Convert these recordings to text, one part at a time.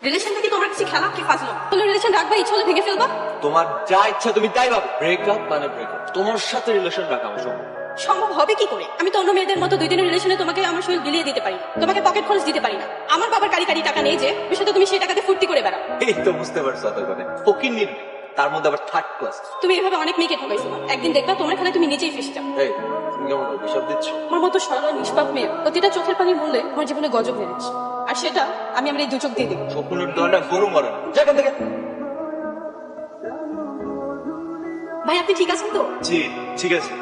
Relation থেকে তোমার কিছু খেলা কি ফাজলো? তুমি রিলেশন রাখবা, ইচ্ছা হলে ভেঙে ফেলবা। তোমার যা ইচ্ছা তুমি তাই ভাবো। ব্রেকআপ মানে ব্রেকআপ, তোমার সাথে রিলেশন রাখা আমার সম্ভব। সম্ভব হবে কি করে? আমি তো অন্য মেয়েদের মতো 2 দিনের রিলেশনে তোমাকে আমার শরীর বিলিয়ে দিতে পারি না, তোমাকে পকেট খরচ দিতে পারি না। আমার বাবার কারি কারি টাকা নেই যে বিষয়টা তুমি সেই টাকাতে ফুর্তি করে বেড়াও। এই তো বুঝতে পারছো এতক্ষণে ফকির নিন, তার মধ্যে আবার থার্ড ক্লাস। তুমি এভাবে অনেক মেয়েকে ঠকাইছো, একদিন দেখবা তোমার খেলায় তুমি নিজেই ফেসে যাও। এই তুমি কেমন অভিশাপ দিচ্ছ? আমার মতো সরল নিষ্পাপ মেয়ে প্রতিটা চোখের পানির মূল্যে আমার জীবনে গজব মেরেছে, আর সেটা আমি আমার এই 2 চোখ দিয়ে দেবো। শকুনের দলটা গরু মরে না। যেখান থেকে ভাই আপনি ঠিক আছেন তো? জি ঠিক আছে,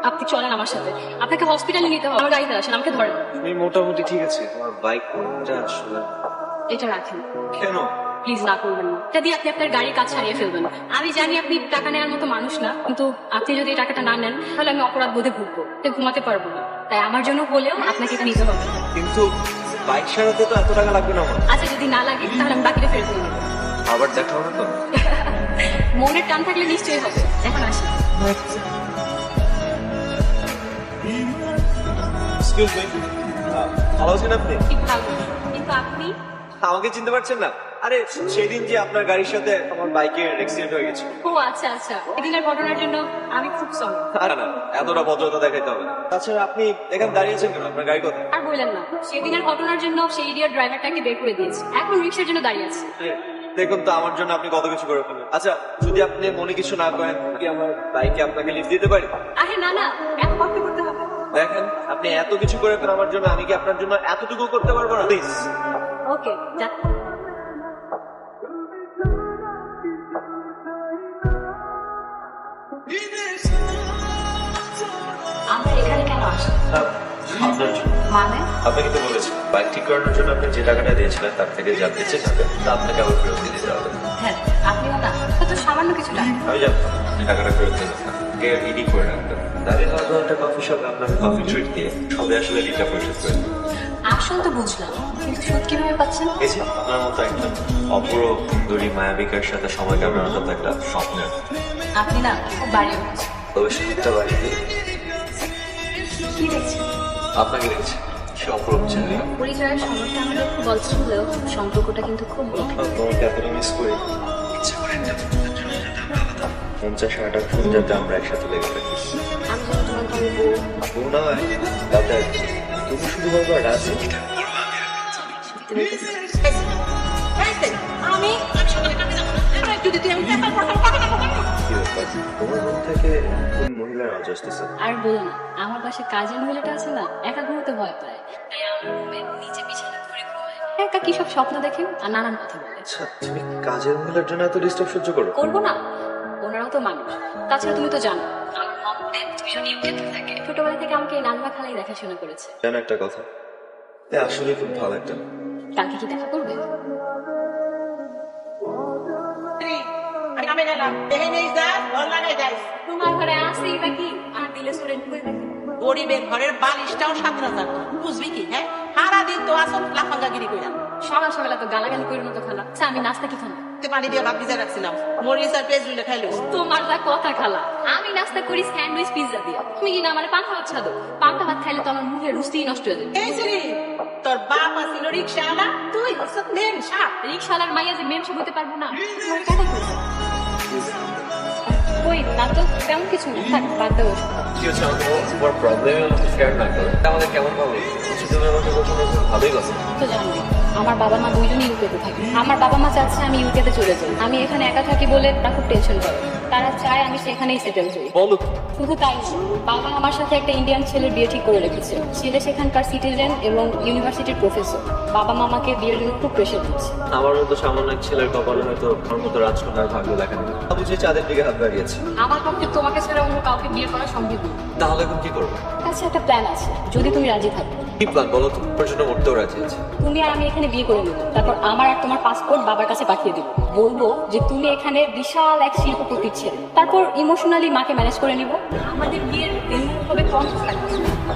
আপনি চলেন আমার সাথে, আপনাকে হসপিটালে নিতে হবে। আমার গাড়িতে আসেন, আমাকে ধরেন। আমি মোটামুটি ঠিক আছে। তোমার বাইকটা আসলে এটা রাখেন কেন? প্লিজ, না করবেন না। এটা দিয়ে আপনি আপনার গাড়ির কাজ ছাড়িয়ে ফেলবেন। আমি জানি আপনি টাকা নেওয়ার মতো মানুষ না, কিন্তু আপনি যদি এই টাকাটা না নেন তাহলে আমি অপরাধ বোধে ভুগবো, তাই ঘুমাতে পারবো না। তাই আমার জন্য হলেও আপনাকে এটা নিতে হবে। কিন্তু বাইক সারাতে তো এত টাকা লাগবে না আমার। আচ্ছা যদি না লাগে তাহলে আমি বাকিটা ফেরত নিয়ে নেবো। আবার দেখা হবে তো? মনের টান থাকলে নিশ্চয়ই হবে। এখন আসি। এক্সকিউজ মি, ভালো আছেন আপনি? ঠিক ভালো, কিন্তু আপনি আমাকে চিনতে পারছেন না? আরে সেদিন যে আপনার গাড়ির সাথে আমার বাইকের অ্যাক্সিডেন্ট হয়ে গেছে। ও আচ্ছা আচ্ছা, এদিনের ঘটনার জন্য আমি খুব সরি। না না, এতটা ভদ্রতা দেখাইতে হবে না। তাছাড়া আপনি এখানে দাঁড়িয়ে আছেন কেন? আপনার গাড়ি কোথায়? আর বললেন না, সেদিনের ঘটনার জন্য সেই ইডিয়ট ড্রাইভারটাকে বের করে দিয়েছে, এখন রিক্সার জন্য দাঁড়িয়ে আছে। দেখুন তো আমার জন্য আপনি কত কিছু করে ফেলবেন। আচ্ছা যদি আপনি মনে কিছু না করেন, কি আমার বাইকে আপনাকে লিফট দিতে পারি? আরে না না, এত কষ্ট করতে হবে। দেখেন আপনি এত কিছু করে ফেলেন আমার জন্য, আমি কি আপনার জন্য এতটুকু করতে পারবো না? প্লিজ। ওকে যা। আমরা এখানে কেন আসি? আপনার জন্য। মানে আপনাকে তো বলেছি বাইক ঠিক করানোর জন্য আপনি যে টাকাটা দিয়েছিলেন তার থেকে যা বেঁচে যাবে তা আপনাকে আবার ফেরত দিয়ে দিতে হবে। হ্যাঁ, আপনিও না, তো সামান্য কিছু টাকা। আমি জানতাম আপনি টাকাটা ফেরত দিলেন না, ইডি করে রাখবেন। দাঁড়িয়ে হয়তো একটা কফি শপে আপনাকে কফি ট্রিট দিয়ে সবে আসলে ঋণটা পরিশোধ করে দেবেন। আসল তো বুঝলাম, কিন্তু সুদ কিভাবে পাচ্ছেন? এই যে আপনার মতো একটা অপূর্ব সুন্দরী মায়াবিকার সাথে সময় কাটানোটা তো একটা স্বপ্নের। আপনি না খুব বাড়িয়ে বলছেন। তবে সেটা বাড়িয়ে দিয়ে কি দেখছেন? আপনাকে দেখছি সে অপূর্ব ছেলে। পরিচয়ের সময়টা আমাদের খুব অল্প হলেও সম্পর্কটা কিন্তু খুব গভীর। তোমাকে এতটা মিস করি, ইচ্ছে করে একটা 50-60টা ফোন যাতে আমরা একসাথে লেগে থাকি। আমি যেন তোমাকে আমি বউ। বউ না হয় তাতে তুমি শুধু বলবো রাজি। আমি সকালে কাজে যাবো না, একটু দিতে আমি পেপার পড়া কি ব্যাপার? তোমার মন থেকে কোন মহিলার আওয়াজ আসতেছে? আর বলো না, আমার পাশে কাজের মহিলাটা আছে না, একা ঘুমোতে ভয় পায়, তাই আমার রুমে নিচে বিছানা করে ঘুমায়। একা কি সব স্বপ্ন দেখে আর নানান কথা বলে। আচ্ছা তুমি কাজের মহিলার জন্য এত ডিস্টার্ব সহ্য করো? করবো না, ওনারাও তো মানুষ। তাছাড়া তুমি তো জানো আমার মম টেলিভিশন ইউকেতে থাকে, ছোটবেলা থেকে আমাকে এই নানমা খালাই দেখাশোনা করেছে। জানো একটা কথা, আসলে খুব ভালো একটা। কালকে কি দেখা করবে? আমি গেলাম দেখে নেই যা ঘর লাগাই যাই। তোমার ঘরে আসেই নাকি আর দিলে সুরে ঢুকে নাকি? গরিবের ঘরের বালিশটাও 7,000 বুঝবি কি? হ্যাঁ সারা দিন তো আসল লাফাঙ্গাগিরি কইলাম। সকাল সকালে তো গালাগালি করে মতো খালা। আচ্ছা আমি নাস্তা কি খাবো? পানি দিয়ে ভাত ভিজা রাখছিলাম, মরিচ আর পেঁয়াজ মিলে খাইলো। তোমার যা কথা খালা, আমি নাস্তা করি স্যান্ডউইচ পিৎজা দিয়ে, তুমি কি না আমার পান্তা ভাত ছাদো? পান্তা ভাত খাইলে তো আমার মুখের রুস্তি নষ্ট হয়ে যাবে। এই যে তোর বাপ আসিল রিক্সাওয়ালা, তুই হচ্ছে মেন সাপ। রিক্সাওয়ালার মাইয়া যে মেম হতে পারবো না, তোমার কেন করবো? ওই না তো তেমন কিছু না, থাক বাদ দেবো। কি হচ্ছে তোমার প্রবলেম শেয়ার না করো, আমাদের কেমন ভালো কিছু দিনের মধ্যে কখনো ভালোই কথা। তো জানবি আমার বাবা মা দুইজনই ইউকেতে থাকে। আমার বাবা মা চাচ্ছে আমি ইউকেতে চলে যাই, আমি এখানে একা থাকি বলে তারা খুব টেনশন করে। তারা চায় আমি সেখানেই সেটেল হই। বলো শুধু তাই না, বাবা আমার সাথে একটা ইন্ডিয়ান ছেলের বিয়ে ঠিক করে রেখেছে। ছেলে সেখানকার সিটিজেন এবং ইউনিভার্সিটির প্রফেসর। বাবা মামাকে বিয়ের জন্য খুব প্রেশার দিচ্ছে। আমার মতো সামান্য এক ছেলের কপালে হয়তো আমার মতো রাজকন্যার ভাগ্য দেখেন না, আমি যে চাঁদের দিকে হাত বাড়িয়েছি। আমার পক্ষে তোমাকে ছাড়া অন্য কাউকে বিয়ে করা সম্ভব না। তাহলে এখন কি করবো? আচ্ছা একটা প্ল্যান আছে, যদি তুমি রাজি থাকো। কি প্ল্যান বলো তো? তোমার জন্য মরতেও রাজি আছে। তুমি আর আমি এখানে বিয়ে করে নেবো, তারপর আমার আর তোমার পাসপোর্ট বাবার কাছে পাঠিয়ে দিব। বলবো যে তুমি এখানে বিশাল এক শিল্পপতির ছেলে। তারপর ইমোশনালি মাকে ম্যানেজ করে নিব। আমাদের বিয়ের ভেন্যু হবে 50 লাখ,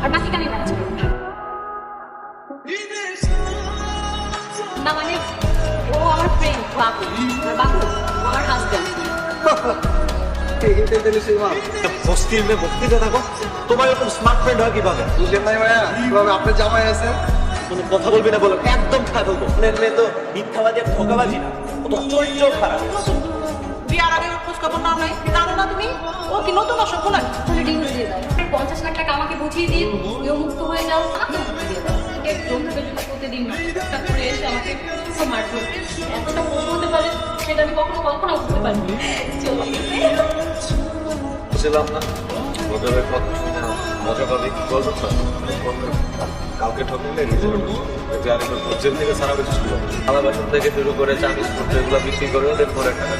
আর বাকিটা আমি ম্যানেজ করবো। না মানে ও আমার ফ্রেন্ড বাবু, আর বাবু ও আমার হাজবেন্ড। বস্তির মেয়ে বস্তিতে থাকো, তোমার এরকম স্মার্ট ফ্রেন্ড হয় কিভাবে? বুঝলেন নাই ভাইয়া কিভাবে আপনার জামাই আছে কোনো কথা বলবি না বলো, একদম খারাপ বলবো। মেয়ে তো মিথ্যাবাদী আর ধোকাবাজি না, ও তো চরিত্র খারাপ। বিয়ার আগে ওর খোঁজ খবর নাও নাই, জানো না তুমি ও কি নতুন অসভ্য নাকি? তাহলে ডিভোর্স দিয়ে দাও। 50 লাখ টাকা আমাকে বুঝিয়ে দিন, তুমিও মুক্ত হয়ে যাও, আমাকে মুক্ত দিয়ে দাও। এর যৌতুকে যদি প্রতিদিন চিৎকার করে এসে আমাকে মারধর করে, এতটা কষ্ট হতে পারে সেটা আমি কখনো কল্পনা করতে পারিনি। চলো। বুঝলাম না ওদের কথা শুনে মজা পাবে কি বলবো কাউকে ঠকলে নিজের জেল থেকে সারা বছর শুরু ভালোবাসন থেকে শুরু করে চাকরি এগুলো বিক্রি করে ওদের পরে টাকা